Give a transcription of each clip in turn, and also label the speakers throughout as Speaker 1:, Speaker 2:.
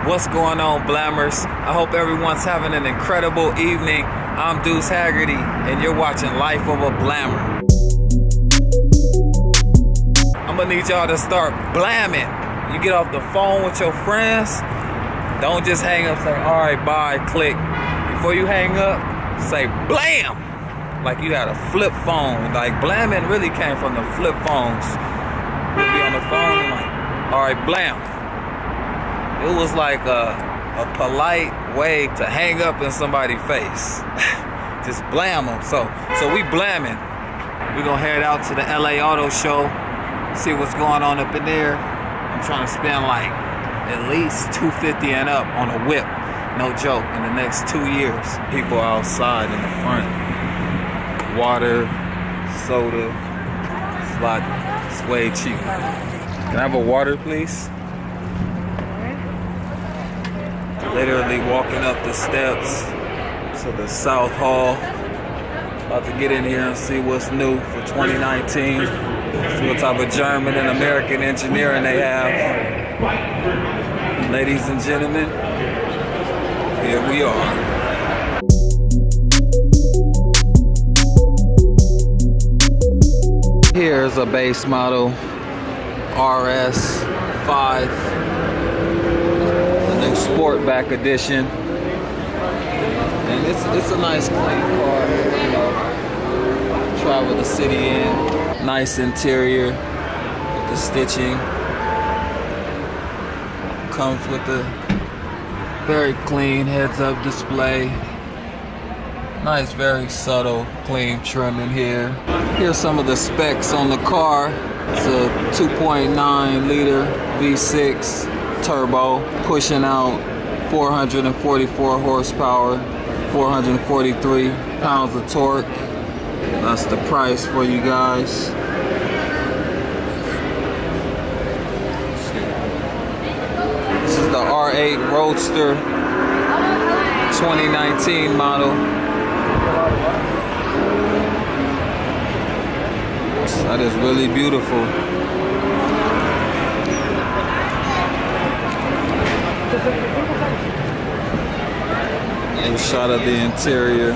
Speaker 1: What's going on, Blammers? I hope everyone's having an incredible evening. I'm Duece Hagerty, and you're watching Life of a Blammer. I'm gonna need y'all to start blamming. You get off the phone with your friends, don't just hang up, say, all right, bye, click. Before you hang up, say blam, like you had a flip phone. Like blamming really came from the flip phones. You'll be on the phone, like, all right, blam. It was like a polite way to hang up in somebody's face. Just blam them. So we blamming. We're gonna head out to the LA Auto Show, see what's going on up in there. I'm trying to spend like at least $250 and up on a whip. No joke, in the next 2 years. People outside in the front. Water, soda, it's way cheaper. Can I have a water, please? Literally walking up the steps to the South Hall. About to get in here and see what's new for 2019. See what type of German and American engineering they have. Ladies and gentlemen, here we are. Here's a base model RS5. Sportback edition, and it's a nice clean car, you know, travel the city in. Nice interior with the stitching, comes with the very clean heads-up display. Nice, very subtle, clean trim in here. Here's some of the specs on the car. It's a 2.9 liter V6 turbo, pushing out 444 horsepower, 443 pounds of torque. That's the price for you guys. This is the R8 Roadster 2019 model. That is really beautiful. A shot of the interior.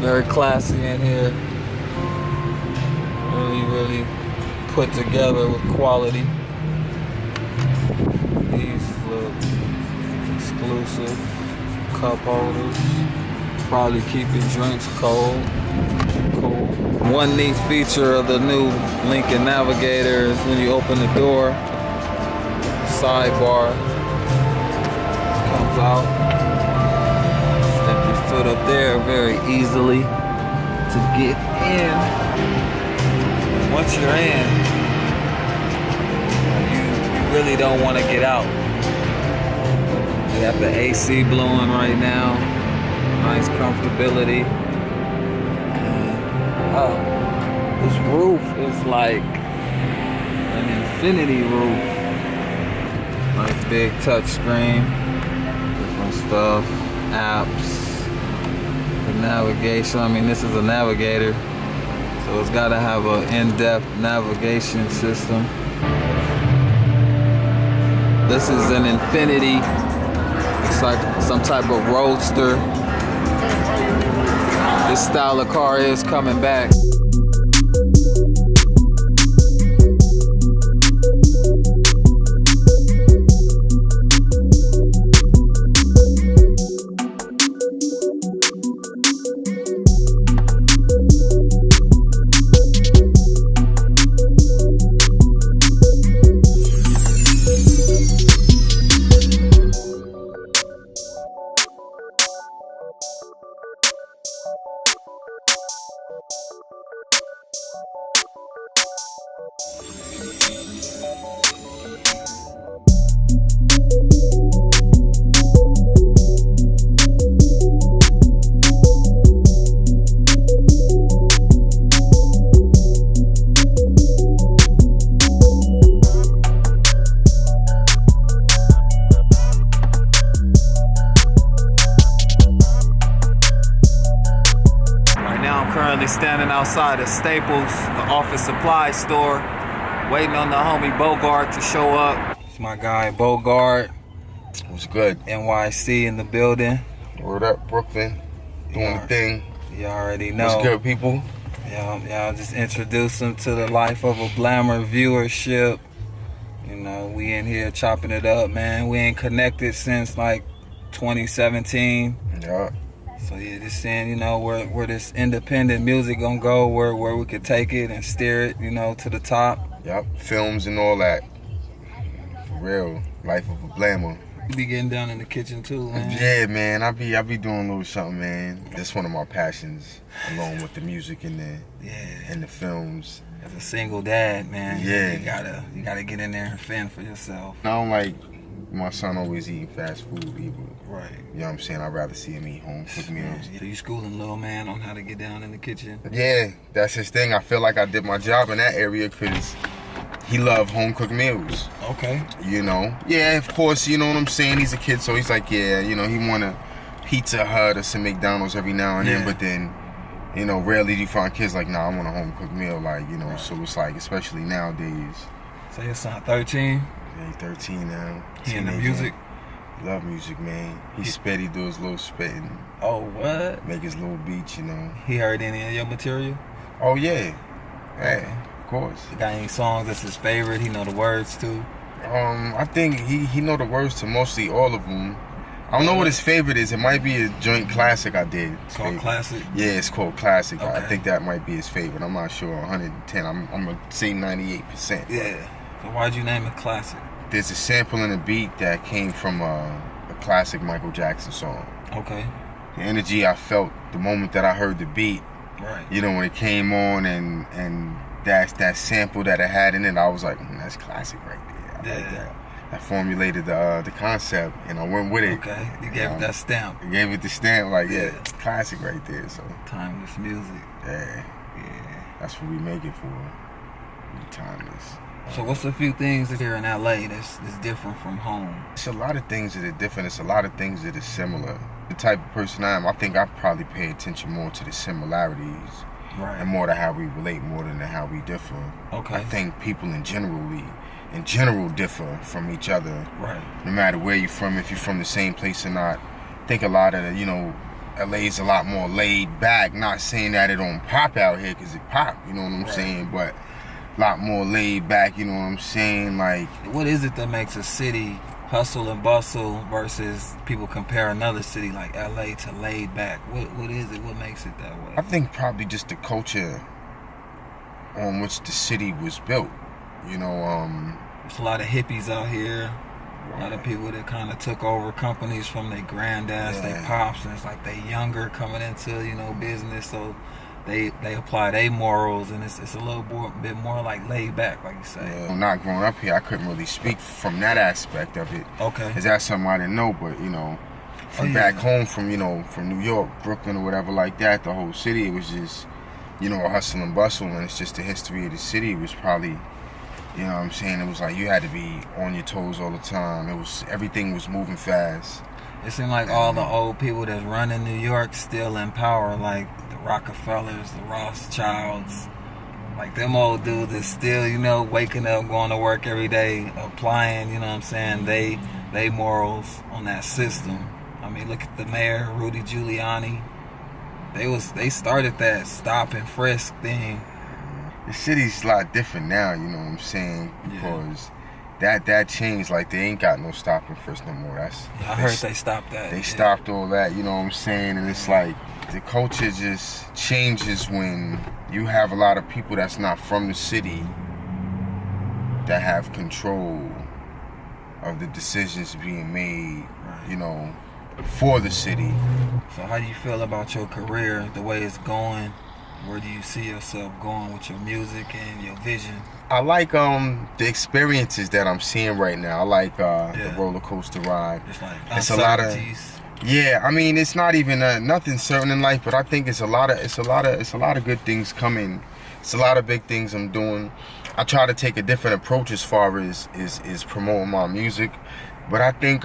Speaker 1: Very classy in here. Really put together with quality. These look exclusive. Cup holders. Probably keep your drinks cold. Cool. One neat feature of the new Lincoln Navigator is when you open the door, sidebar comes out. Foot up there very easily to get in. Once you're in, you really don't want to get out. We have the AC blowing right now. Nice comfortability. Oh, this roof is like an infinity roof. Nice big touch screen. Different stuff, apps. Navigation. I mean, this is a navigator, so it's got to have an in-depth navigation system. This is an Infinity. It's like some type of roadster. This style of car is coming back. outside of Staples, the office supply store, waiting on the homie Bogard to show up. It's my guy Bogard.
Speaker 2: What's good?
Speaker 1: NYC in the building.
Speaker 2: Word up, Brooklyn. Doing the thing.
Speaker 1: You already know.
Speaker 2: What's good, people?
Speaker 1: Y'all just introduce them to the life of a Blammer viewership. You know, we in here chopping it up, man. We ain't connected since like 2017.
Speaker 2: Yeah.
Speaker 1: So yeah, just saying, you know, where this independent music gonna go, where we could take it and steer it, you know, to the top.
Speaker 2: Yep, films and all that. For real, life of a Blammer.
Speaker 1: You be getting down in the kitchen too, man.
Speaker 2: Yeah, man, I be doing a little something, man. That's one of my passions, along with the music and the films.
Speaker 1: As a single dad, man,
Speaker 2: yeah,
Speaker 1: you gotta get in there and fend for yourself.
Speaker 2: I don't like my son always eating fast food either.
Speaker 1: Right.
Speaker 2: You know what I'm saying? I'd rather see him eat home cooked meals.
Speaker 1: So you schooling little man on how to get down in the kitchen?
Speaker 2: Yeah, that's his thing. I feel like I did my job in that area because he loved home cooked meals.
Speaker 1: Okay.
Speaker 2: You know? Yeah, of course, you know what I'm saying? He's a kid, so he's like, yeah, you know, he want a Pizza Hut or some McDonald's every now and then, but then, you know, rarely do you find kids like, nah, I want a home cooked meal, like, you know, right. So it's like, especially nowadays.
Speaker 1: So your son 13?
Speaker 2: Yeah, he's 13 now.
Speaker 1: He into music?
Speaker 2: Love music, man. He spit, he do his little spitting.
Speaker 1: Oh, what?
Speaker 2: Make his little beats, you know.
Speaker 1: He heard any of your material?
Speaker 2: Oh, yeah. Okay. Of course.
Speaker 1: You got any songs that's his favorite? He know the words, too?
Speaker 2: I think he know the words to mostly all of them. I don't know what his favorite is. It might be a joint classic I did.
Speaker 1: It's called Classic?
Speaker 2: Yeah, it's called Classic.
Speaker 1: Okay.
Speaker 2: I think that might be his favorite. I'm not sure. 110. I'm going to say 98%.
Speaker 1: Yeah. So why'd you name it Classic?
Speaker 2: There's a sample in a beat that came from a classic Michael Jackson song.
Speaker 1: Okay.
Speaker 2: The energy I felt the moment that I heard the beat,
Speaker 1: right?
Speaker 2: You know, when it came on and that sample that it had in it, I was like, that's classic right there. I like that. I formulated the concept and I went with it.
Speaker 1: Okay. You gave it that stamp.
Speaker 2: You gave it the stamp, like, yeah, classic right there. So
Speaker 1: timeless music.
Speaker 2: Yeah. That's what we make it for. Timeless.
Speaker 1: So what's a few things here in LA that's different from home?
Speaker 2: It's a lot of things that are different. It's a lot of things that are similar. The type of person I am, I think I probably pay attention more to the similarities,
Speaker 1: right,
Speaker 2: and more to how we relate more than to how we differ.
Speaker 1: Okay.
Speaker 2: I think people in general differ from each other.
Speaker 1: Right.
Speaker 2: No matter where you're from, if you're from the same place or not. I think a lot of LA's a lot more laid back. Not saying that it don't pop out here, because it pop, you know what I'm saying, but a lot more laid back, you know what I'm saying? Like,
Speaker 1: what is it that makes a city hustle and bustle versus people compare another city like LA to laid back? What is it? What makes it that way?
Speaker 2: I think probably just the culture on which the city was built. You know,
Speaker 1: there's a lot of hippies out here. A lot of people that kind of took over companies from their granddads, their pops, and it's like they younger coming into, business, so they apply their morals, and it's a little bit more like laid back, like you say.
Speaker 2: Yeah. Not growing up here, I couldn't really speak from that aspect of it.
Speaker 1: Okay.
Speaker 2: Is that something I didn't know? But from back home, from New York, Brooklyn, or whatever like that, the whole city, it was just a hustle and bustle, and it's just the history of the city. It was probably, you know what I'm saying, it was like you had to be on your toes all the time. Everything was moving fast.
Speaker 1: It seemed like all the old people that's running New York still in power, like the Rockefellers, the Rothschilds, like them old dudes that still, waking up, going to work every day, applying, they morals on that system. I mean, look at the mayor, Rudy Giuliani. They started that stop and frisk thing.
Speaker 2: The city's a lot different now, you know what I'm saying? Because that changed. Like, they ain't got no stop and frisk no more.
Speaker 1: I heard they stopped that.
Speaker 2: They stopped all that, you know what I'm saying? And it's like the culture just changes when you have a lot of people that's not from the city that have control of the decisions being made, for the city.
Speaker 1: So how do you feel about your career, the way it's going? Where do you see yourself going with your music and your vision?
Speaker 2: I like the experiences that I'm seeing right now. I like the roller coaster ride.
Speaker 1: It's a lot of
Speaker 2: I mean, it's not even nothing certain in life, but I think it's a lot of good things coming. It's a lot of big things I'm doing. I try to take a different approach as far as promoting my music, but I think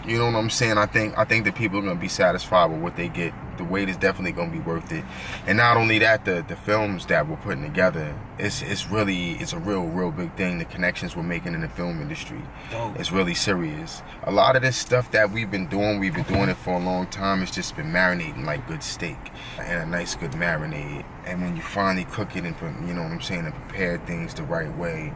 Speaker 2: You know what I'm saying? I think that people are gonna be satisfied with what they get. The wait is definitely gonna be worth it. And not only that, the films that we're putting together, it's a real big thing. The connections we're making in the film industry, it's really serious. A lot of this stuff that we've been doing it for a long time. It's just been marinating like good steak and a nice good marinade. And when you finally cook it and you know what I'm saying, and prepare things the right way,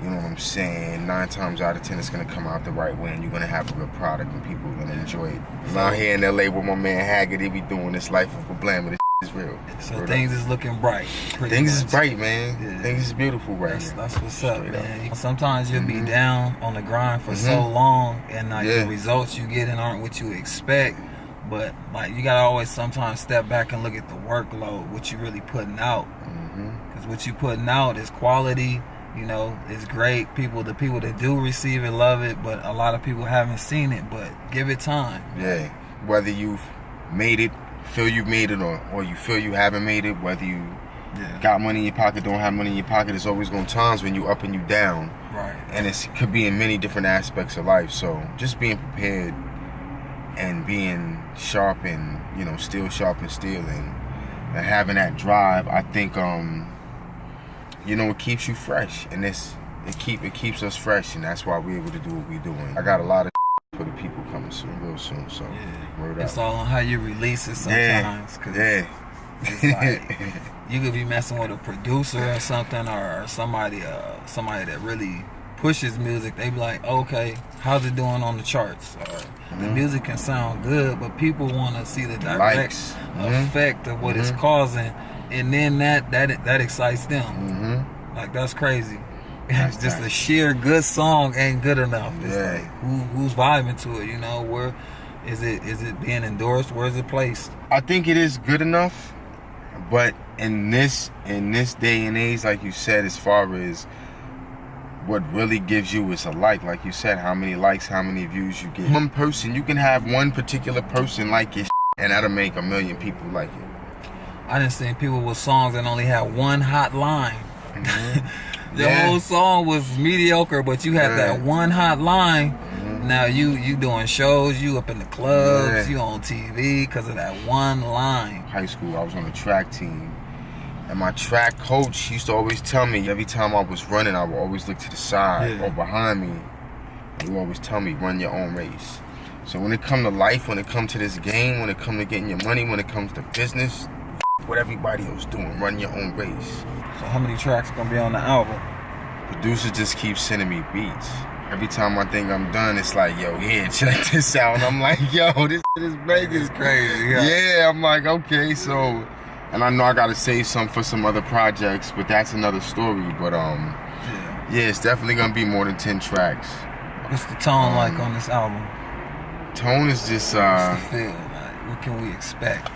Speaker 2: you know what I'm saying, 9 times out of 10 it's gonna come out the right way, and you're gonna have a good product and people are gonna enjoy it. I'm out here in LA with my man Hagerty. We doing this life of a Blammer. This is real.
Speaker 3: So things is looking bright.
Speaker 2: Things is bright, man. Yeah. Things is beautiful right now.
Speaker 3: That's what's up, man. Sometimes you'll be down on the grind for so long, and the results you get aren't what you expect. But like, you gotta always sometimes step back and look at the workload, what you really putting out. Because what you putting out is quality. You know, it's great. The people that do receive it love it, but a lot of people haven't seen it. But give it time.
Speaker 2: Yeah. Whether you've made it, feel you've made it, or you feel you haven't made it, whether you got money in your pocket, don't have money in your pocket, there's always going to be times when you up and you down.
Speaker 3: Right.
Speaker 2: And it could be in many different aspects of life. So just being prepared and being sharp and, you know, still sharp and still, and having that drive, I think, you know, it keeps you fresh, and it keeps us fresh, and that's why we're able to do what we're doing. I got a lot of for the people coming soon, real soon. So word
Speaker 3: it's
Speaker 2: out.
Speaker 3: all on how you release it sometimes. It's like, you could be messing with a producer or something, or somebody that really pushes music. They be like, okay, how's it doing on the charts? Or the music can sound good, but people want to see the direct effect of what it's causing. And then that excites them. Like, that's crazy. It's just a sheer good song ain't good enough. It's like, who's vibing to it? You know, where is it being endorsed? Where's it placed?
Speaker 2: I think it is good enough, but in this day and age, like you said, as far as what really gives you is a like you said, how many likes, how many views you get. One person, you can have one particular person like your and that'll make a million people like it.
Speaker 3: I done seen people with songs that only had one hot line. The whole song was mediocre, but you had that one hot line. Now you doing shows, you up in the clubs, you on TV because of that one line.
Speaker 2: High school, I was on the track team, and my track coach used to always tell me, every time I was running, I would always look to the side or behind me. He would always tell me, run your own race. So when it come to life, when it come to this game, when it come to getting your money, when it comes to business, what everybody else doing, run your own race.
Speaker 3: So how many tracks gonna be on the album?
Speaker 2: Producer just keeps sending me beats. Every time I think I'm done, it's like, yo, here, check this out. And I'm like, yo, this is banging.
Speaker 3: It's crazy.
Speaker 2: Yeah, I'm like, okay, so, and I know I gotta save some for some other projects, but that's another story. But it's definitely gonna be more than 10 tracks.
Speaker 3: What's the tone like on this album?
Speaker 2: Tone is just
Speaker 3: what's the feel? Like, what can we expect?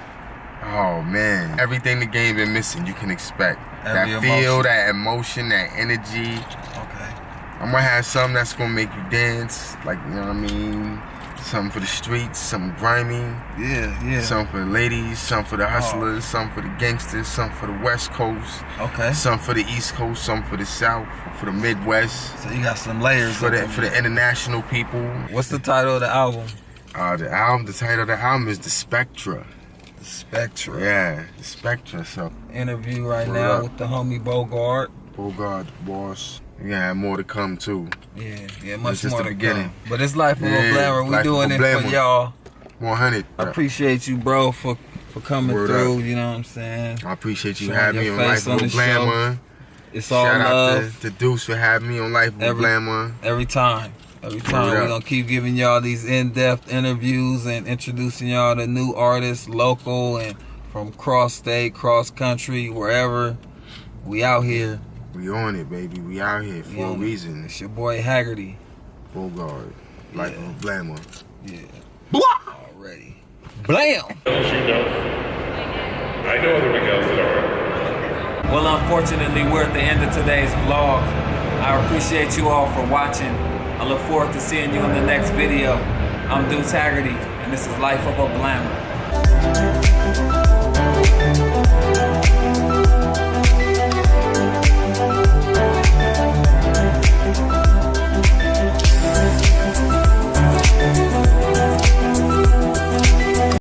Speaker 2: Oh man, everything the game been missing, you can expect.
Speaker 3: Every
Speaker 2: that feel,
Speaker 3: emotion.
Speaker 2: that emotion, that energy.
Speaker 3: Okay.
Speaker 2: I'm gonna have something that's gonna make you dance, like, you know what I mean? Something for the streets, something grimy.
Speaker 3: Yeah.
Speaker 2: Something for the ladies, something for the hustlers, something for the gangsters, something for the West Coast.
Speaker 3: Okay.
Speaker 2: Something for the East Coast, something for the South, for the Midwest.
Speaker 3: So you got some layers
Speaker 2: for the international people.
Speaker 3: What's the title of the album?
Speaker 2: The title of the album is The Spectra.
Speaker 3: The Spectra.
Speaker 2: Yeah, The Spectra. So
Speaker 3: interview right now with the homie Bogard.
Speaker 2: Bogard The Boss. We gonna have more to come too.
Speaker 3: Yeah, much
Speaker 2: just
Speaker 3: more
Speaker 2: the
Speaker 3: to
Speaker 2: beginning.
Speaker 3: come. But it's Life of a Blammer. We doing it for y'all.
Speaker 2: 100.
Speaker 3: I appreciate you, bro, for coming through. You know what I'm saying?
Speaker 2: I appreciate you having me on Life of a
Speaker 3: Blammer.
Speaker 2: Blammer.
Speaker 3: It's all
Speaker 2: Shout
Speaker 3: love.
Speaker 2: out to Duece for having me on Life of a Blammer.
Speaker 3: Every time we're gonna keep giving y'all these in-depth interviews and introducing y'all to new artists, local and from cross state, cross country, wherever. We out here.
Speaker 2: We on it, baby. We out here for a reason.
Speaker 3: It's your boy Hagerty.
Speaker 2: Bogard. Life of a Blammer.
Speaker 3: Yeah.
Speaker 2: Blah!
Speaker 3: Already. Blam!
Speaker 4: She knows. I know other Miguels that are.
Speaker 1: Well, unfortunately, we're at the end of today's vlog. I appreciate you all for watching. I look forward to seeing you in the next video. I'm Duece Hagerty, and this is Life of a Blammer.